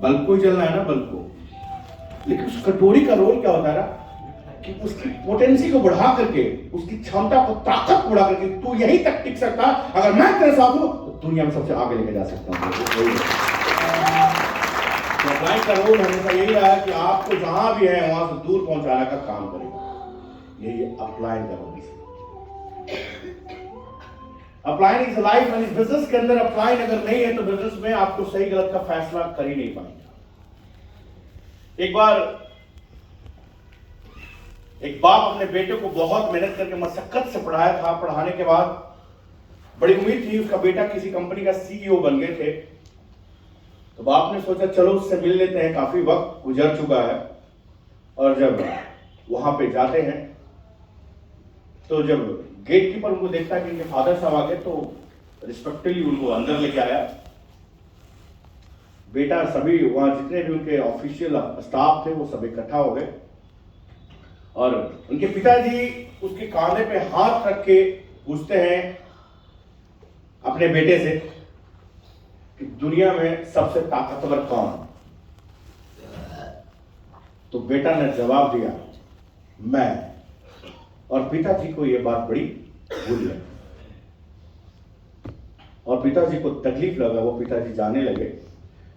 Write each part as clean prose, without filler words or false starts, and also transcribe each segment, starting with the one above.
Bulb को ही जलना है ना, बल्ब को। लेकिन उस कटोरी का रोल क्या होता है ना कि उसकी पोटेंसी को बढ़ा करके, उसकी क्षमता को, ताकत को बढ़ा करके तू यहीं तक टिक सकता। अगर मैं तेरे साथ हूं तो दुनिया में सबसे आगे लेके जा सकता हूं। तो अप्लाई का रोल हमेशा यही रहा है कि आपको जहां भी है वहां से दूर पहुंचाने का काम करेगा। यही अप्लाई का रोल। अप्लाइंग इज लाइफ एंड इस बिजनेस के अंदर अप्लाइंग अगर नहीं है तो बिजनेस में आपको सही गलत का फैसला कर ही नहीं पाएंगे। एक बार एक बाप अपने बेटे को बहुत मेहनत करके मशक्कत से पढ़ाया था। पढ़ाने के बाद बड़ी उम्मीद थी उसका बेटा किसी कंपनी का सीईओ बन गए थे। तो बाप ने सोचा चलो उससे मिल लेते हैं, काफी वक्त गुजर चुका है। और जब वहां पे जाते हैं तो जब गेट कीपर उनको देखता है कि इनके फादर साहब आ गए तो रिस्पेक्टफुली उनको अंदर लेके आया। बेटा सभी वहां जितने भी उनके ऑफिशियल स्टाफ थे वो सब इकट्ठा हो गए और उनके पिताजी उसके कांधे पे हाथ रख के पूछते हैं अपने बेटे से कि दुनिया में सबसे ताकतवर कौन। तो बेटा ने जवाब दिया मैं। और पिताजी को यह बात बड़ी बुरी लगी और पिताजी को तकलीफ लगा। वो पिताजी जाने लगे।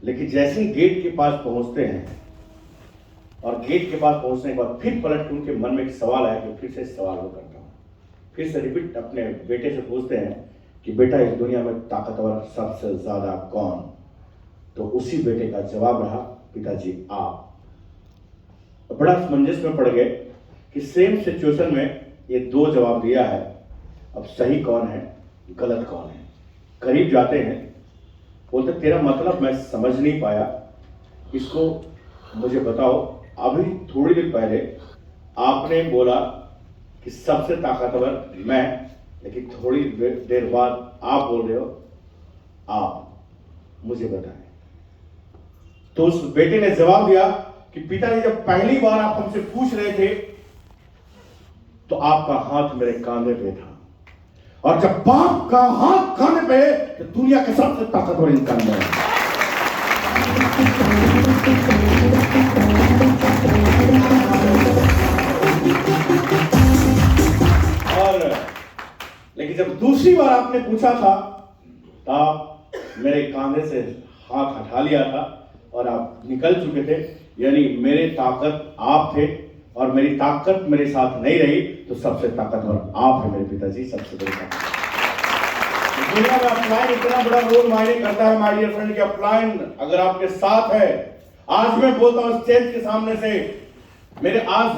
लेकिन जैसे ही गेट के पास पहुंचते हैं और गेट के पास पहुंचने के बाद फिर पलट के उनके मन में एक सवाल आया कि फिर से सवाल वो करता हूं। फिर से रिपीट अपने बेटे से पूछते हैं कि बेटा इस दुनिया में ताकतवर सबसे ज्यादा कौन। तो उसी बेटे का जवाब रहा पिताजी आप। बड़ा असमंजस में पड़ गए कि सेम सिचुएशन में ये दो जवाब दिया है, अब सही कौन है गलत कौन है। करीब जाते हैं, बोलते तेरा मतलब मैं समझ नहीं पाया, इसको मुझे बताओ। अभी थोड़ी देर पहले आपने बोला कि सबसे ताकतवर मैं, लेकिन थोड़ी देर बाद आप बोल रहे हो आप, मुझे बताएं। तो उस बेटे ने जवाब दिया कि पिताजी जब पहली बार आप हमसे पूछ रहे थे तो आपका हाथ मेरे कांधे पे था और जब बाप का हाथ कांधे पे तो दुनिया के सबसे ताकतवर इंसान है। और लेकिन जब दूसरी बार आपने पूछा था तो आप मेरे कांधे से हाथ हटा लिया था और आप निकल चुके थे। यानी मेरे ताकत आप थे और मेरी ताकत मेरे साथ नहीं रही तो सबसे ताकतवर आप है मेरे पिताजी, सबसे बड़ी ताकत। दुनिया में अप्लाइन इतना बड़ा रोल मायने करता है माय डियर फ्रेंड कि अप्लाइन अगर आपके साथ है। आज मैं बोलता हूं स्टेज के सामने से, मेरे आज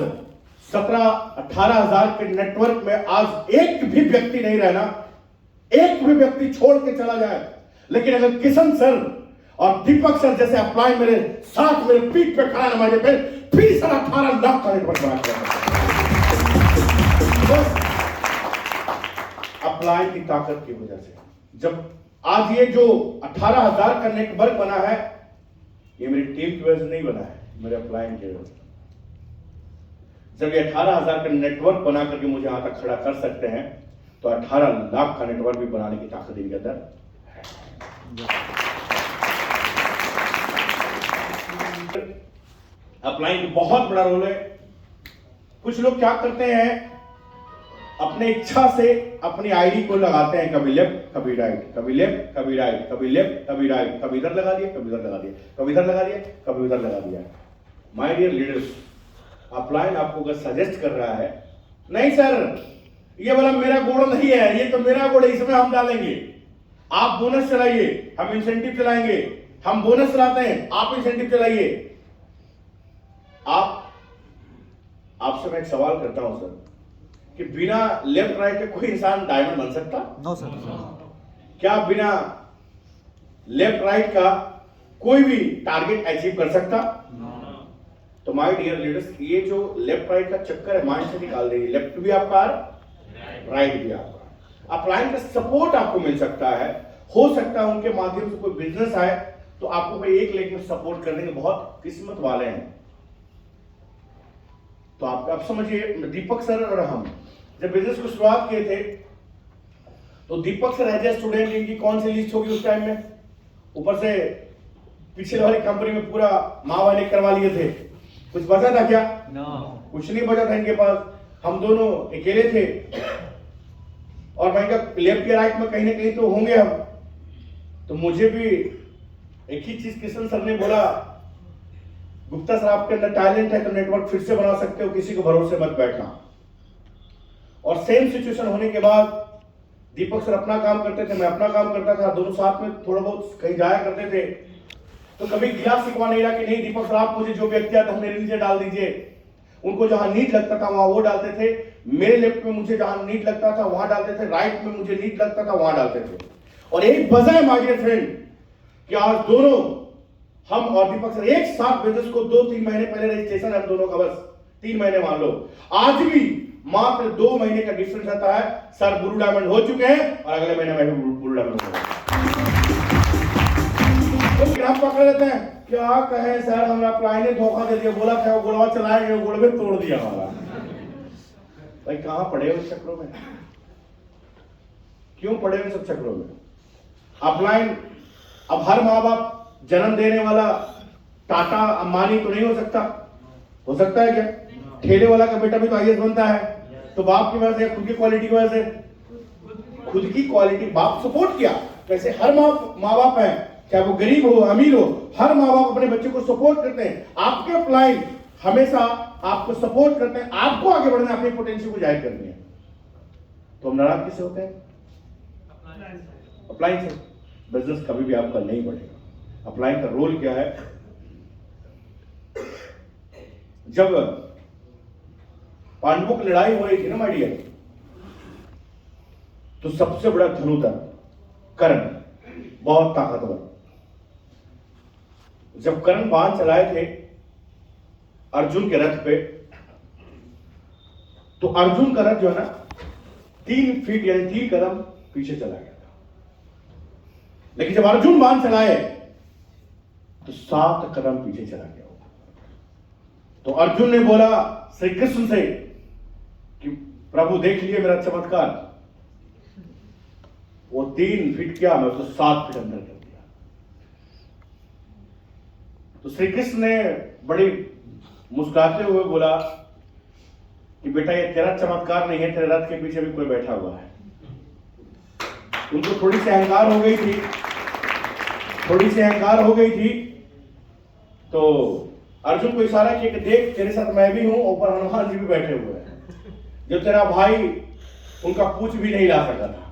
17-18 हजार के नेटवर्क में आज एक भी व्यक्ति नहीं रहना, एक भी व्यक्ति छोड़ के चला जाए। लेकिन अगर किशन सर और दीपक सर जैसे अप्लाइन मेरे साथ मेरे पीठ पे खड़ा है हमारे पे, फिर 18 लाख का नेटवर्क बना अप्लाई की ताकत की वजह से। जब आज ये जो 18,000 का नेटवर्क बना है, ये मेरी टीम की वजह से नहीं बना है, मेरे अप्लाइन की वजह से। जब ये 18,000 का नेटवर्क बना करके मुझे यहां तक खड़ा कर सकते हैं तो 18 लाख का नेटवर्क भी बनाने की ताकत इनके अंदर है। अप्लाइंग की बहुत बड़ा रोल है। कुछ लोग क्या करते हैं, अपने इच्छा से अपनी आईडी को लगाते हैं, कभी लेफ्ट कभी राइट, कभी लेफ्ट कभी राइट, कभी लेफ्ट कभी राइट, कभी इधर लगा दिया कभी उधर लगा दिया, कभी इधर लगा दिया कभी उधर लगा दिया। माय डियर लीडर्स, अपलाइन आपको अगर सजेस्ट कर रहा है, नहीं सर ये वाला मेरा गोड़ नहीं है, ये तो मेरा गोड़ है, इसमें हम डालेंगे, आप बोनस चलाइए, हम इंसेंटिव चलाएंगे, हम बोनस चलाते हैं, आप इंसेंटिव चलाइए। आपसे मैं एक सवाल करता हूं सर कि बिना लेफ्ट राइट के कोई इंसान डायमंड बन सकता? No sir. क्या बिना लेफ्ट राइट का कोई भी टारगेट अचीव कर सकता? तो माय डियर लीडर्स, ये जो लेफ्ट राइट का चक्कर है माइंड से निकाल देंगे। लेफ्ट भी आपका, राइट भी आपका। अप्लाइन का सपोर्ट आपको मिल सकता है, हो सकता है उनके माध्यम से कोई बिजनेस आए तो आपको कोई एक लेग में सपोर्ट कर देंगे, बहुत किस्मत वाले हैं। तो आप समझिए, दीपक सर और हम जब बिजनेस को शुरुआत किए थे तो दीपक सर एज ए स्टूडेंट इनकी कौन सी लिस्ट होगी उस टाइम में? ऊपर से पिछले वाली कंपनी में पूरा माँ बहन ने करवा लिए थे, कुछ बचा था क्या? कुछ नहीं बचा था इनके पास। हम दोनों अकेले थे और मैं कहा लेफ्ट या राइट में कहीं ना कहीं तो होंगे हम। तो मुझे भी एक ही चीज किशन सर ने बोला, गुप्ता सर आपके अंदर टैलेंट है तो नेटवर्क फिर से बना सकते हो, किसी को भरोसे मत बैठना। और सेम सिचुएशन होने के बाद दीपक सर अपना काम करते थे, मैं अपना काम करता था, दोनों साथ में थोड़ा बहुत कहीं जाया करते थे। तो कभी गिला शिकवा नहीं रहा कि नहीं दीपक सर आप मुझे जो व्यक्ति आता मेरे नीचे डाल दीजिए। उनको जहां नीट लगता था वहां वो डालते थे, मेरे लेफ्ट में मुझे जहां नीट लगता था वहां डालते थे, राइट में मुझे नीट लगता था वहां डालते थे। और एक वजह है माय डियर फ्रेंड कि आज दोनों हम और दीपक सर एक साथ बिजनेस को 2-3 महीने पहले रजिस्ट्रेशन है हम दोनों का, बस 3 महीने मान लो, आज भी मात्र 2 महीने का डिफरेंस आता है। सर ब्लू डायमंड हो चुके हैं और अगले महीने में भी ब्लू डायमंड हो जाएगा। तो ग्राफ पकड़ लेते हैं, क्या कहे सर हमारा अप्लाई ने धोखा दे दिया, बोला था वो गुड़वा चलाएंगे, गुड़ में तोड़ दिया हमारा। भाई कहां पड़े हो इस चक्रों में? क्यों पड़े हो सब चक्रों में? अपलाइन अब हर माँ बाप जन्म देने वाला टाटा अंबानी तो नहीं हो सकता। हो सकता है क्या? ठेले वाला का बेटा भी तो आईएएस बनता है। तो बाप की वजह से, खुद की क्वालिटी की वजह से, खुद की क्वालिटी बाप सपोर्ट किया। वैसे हर माँ बाप है, चाहे वो गरीब हो अमीर हो, हर माँ बाप अपने बच्चे को सपोर्ट करते हैं। आपके अपलाइन हमेशा आपको सपोर्ट करते हैं, आपको आगे बढ़ना है, अपने पोटेंशियल को जाहिर करनी है। तो हम नाराज किससे होते हैं? अपलाइन से। बिजनेस कभी भी आपका नहीं बढ़ेगा। अपलाइन का रोल क्या है? जब पांडवों की लड़ाई हो रही थी ना माय डियर, तो सबसे बड़ा धनुधर कर्ण, बहुत ताकतवर, जब कर्ण बाण चलाए थे अर्जुन के रथ पे, तो अर्जुन का रथ जो है ना 3 फीट यानी 3 कदम पीछे चला गया था। लेकिन जब अर्जुन बाण चलाए तो 7 कदम पीछे चला गया। तो अर्जुन ने बोला श्री कृष्ण से कि प्रभु देख लिए मेरा चमत्कार। वो 3 फीट क्या, मैं उसको 7 फीट अंदर कर दिया। तो श्री कृष्ण ने बड़ी मुस्कुराते हुए बोला कि बेटा ये तेरा चमत्कार नहीं है, तेरे रथ के पीछे भी कोई बैठा हुआ है। उनको थोड़ी सी अहंकार हो गई थी, तो अर्जुन को इशारा किया कि देख तेरे साथ मैं भी हूं, ऊपर हनुमान जी भी बैठे हुए हैं, जो तेरा भाई उनका पूछ भी नहीं ला सका था।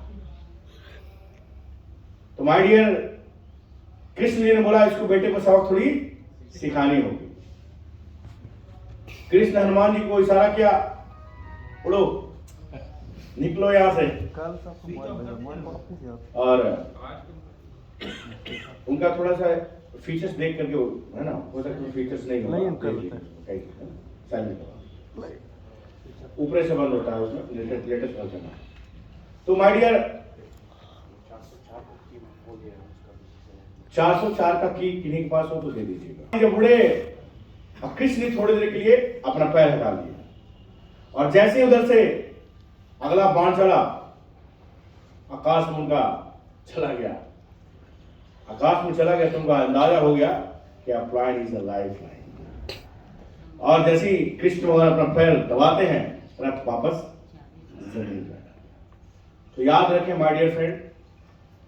तो माय डियर कृष्ण जी ने बोला इसको बेटे को सबक थोड़ी सिखानी होगी। कृष्ण हनुमान जी को इशारा किया, उड़ो निकलो यहां से। और उनका थोड़ा सा फीचर्स देख करके है ना, हो सकता है फीचर्स नहीं होगा, ऊपर से बंद होता है उसमें, लेटेस्ट वर्जन है। तो माय डियर 404 का की किन्हीं के पास हो तो दे दीजिएगा। जब उड़े, अब कृष्ण ने थोड़ी देर के लिए अपना पैर हटा लिया और जैसे ही उधर से अगला बाण चला, आकाश में उनका चला गया। आकाश में चला गया तो उनका अंदाजा हो गया कि upline is a life line. और जैसे ही कृष्ण भगवान अपना पैर दबाते हैं, रथ वापस जमीन पर। तो याद रखें my dear friend,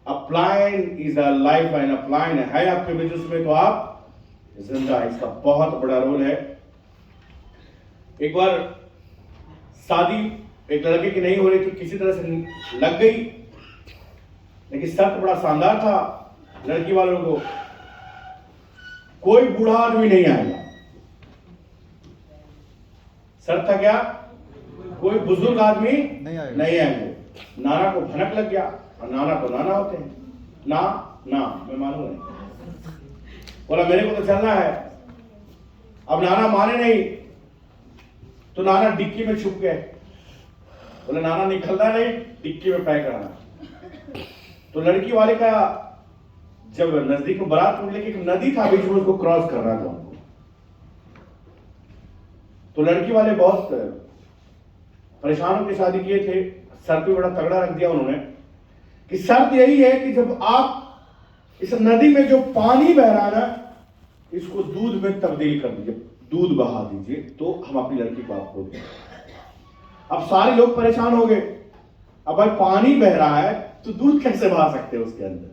upline is a life line. Upline है आपके बिजनेस में तो आप जिंदा है, इसका बहुत बड़ा रोल है। एक बार शादी एक लड़के की नहीं हो रही थी, किसी तरह से लग गई, लेकिन शर्त बड़ा शानदार था लड़की वालों को, कोई बूढ़ा आदमी नहीं आएगा। शर्त था क्या? कोई बुजुर्ग आदमी नहीं आएंगे। नाना को भनक लग गया, और नाना तो नाना होते हैं, ना मैं मानूंगा नहीं। बोला मेरे को तो चलना है। अब नाना माने नहीं तो नाना डिक्की में छुप गए। बोले नाना निकलना नहीं, डिक्की में पैक रहना। तो लड़की वाले का जब नजदीक में बारात उठने की नदी था बीच में, उसको क्रॉस करना था उनको। तो लड़की वाले बहुत परेशान होकर शादी किए थे। शर्त भी बड़ा तगड़ा रख दिया उन्होंने कि शर्त यही है कि जब आप इस नदी में जो पानी बह रहा है ना, इसको दूध में तब्दील कर दीजिए, दूध बहा दीजिए तो हम अपनी लड़की को आपको दें। अब सारे लोग परेशान हो गए, अब भाई पानी बह रहा है तो दूध कैसे बहा सकते हैं उसके अंदर?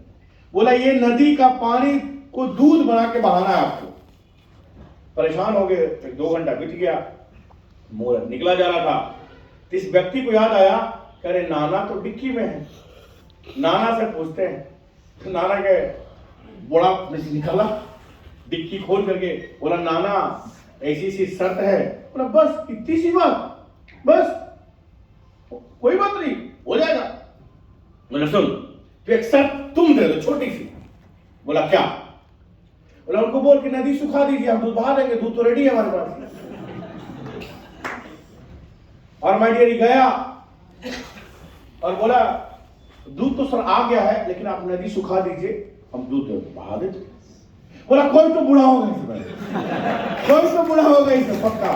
बोला ये नदी का पानी को दूध बना के बहाना है आपको। परेशान हो गए, 2 घंटा बीत गया, मुहूर्त निकला जा रहा था। तो इस व्यक्ति को याद आया, कह रहे नाना तो डिक्की में है, नाना से पूछते हैं। तो नाना के बड़ा निकला, डिक्की खोल करके बोला नाना ऐसी सी शर्त है। बोला बस इतनी सी बात, बस कोई बात नहीं हो जाएगा। बोला सुन तो एक शर्त तुम दे दो छोटी सी। बोला क्या? बोला उनको बोल के नदी सुखा दीजिए, हम दूध बहा देंगे, दूध तो रेडी है हमारे पास। और माय डियर गया और बोला दूध तो सर आ गया है, लेकिन आप नदी सुखा दीजिए, हम दूध बहा देते। बोला कोई तो बुढ़ा होगा इसमें, कोई तो बुढ़ा होगा इसमें पक्का।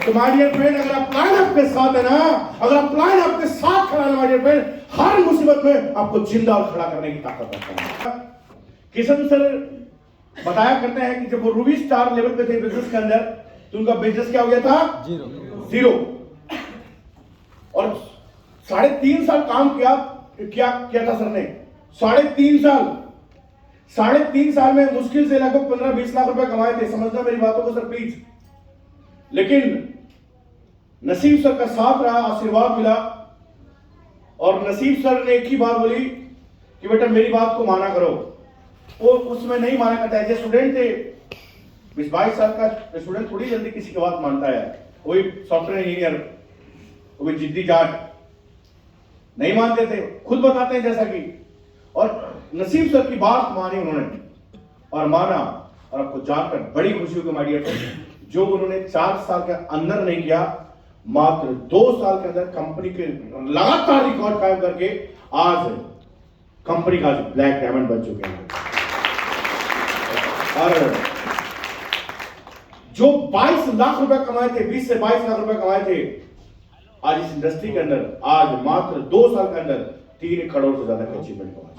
तो माय डियर फ्रेंड, अगर आप प्लान आपके साथ है ना, अगर आप प्लान आपके साथ खड़ा है माय डियर फ्रेंड, हर मुसीबत में आपको जिंदा और खड़ा करने की ताकत रखता है। किशन सर बताया करते हैं कि जब वो रूबी स्टार लेवल पे थे बिजनेस के अंदर, तो उनका बिजनेस क्या हो गया था? जीरो। और 3.5 साल काम किया था सर ने, 3.5 साल में मुश्किल से लगभग 15-20 लाख रुपए कमाए थे। समझना मेरी बातों को सर प्लीज। लेकिन नसीब सर का साथ रहा, आशीर्वाद मिला, और नसीब सर ने एक ही बात बोली कि बेटा मेरी बात को माना करो। वो उसमें नहीं माना करता है। जो स्टूडेंट थे 20-22 साल का स्टूडेंट थोड़ी जल्दी किसी की बात मानता है, वही सॉफ्टवेयर इंजीनियर, वो भी जिद्दी जाट, नहीं मानते थे, खुद बताते हैं जैसा कि। और नसीब सर की बात मानी उन्होंने और माना, और आपको जानकर बड़ी खुशी होगी माय डियर फ्रेंड, जो उन्होंने 4 साल के अंदर नहीं किया, मात्र 2 साल के अंदर कंपनी के लगातार रिकॉर्ड कायम करके आज कंपनी का ब्लैक डायमंड बन चुके हैं। और जो 22 लाख रुपए कमाए थे, 20 से 22 लाख रुपए कमाए थे, आज इस इंडस्ट्री के अंदर आज मात्र 2 साल के अंदर 3 करोड़ से ज्यादा की अचीवमेंट कमाई।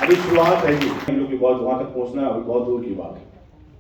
अभी शुरुआत है जी, इन लोगों की बहुत वहां तक पहुंचना अभी बहुत दूर की बात है।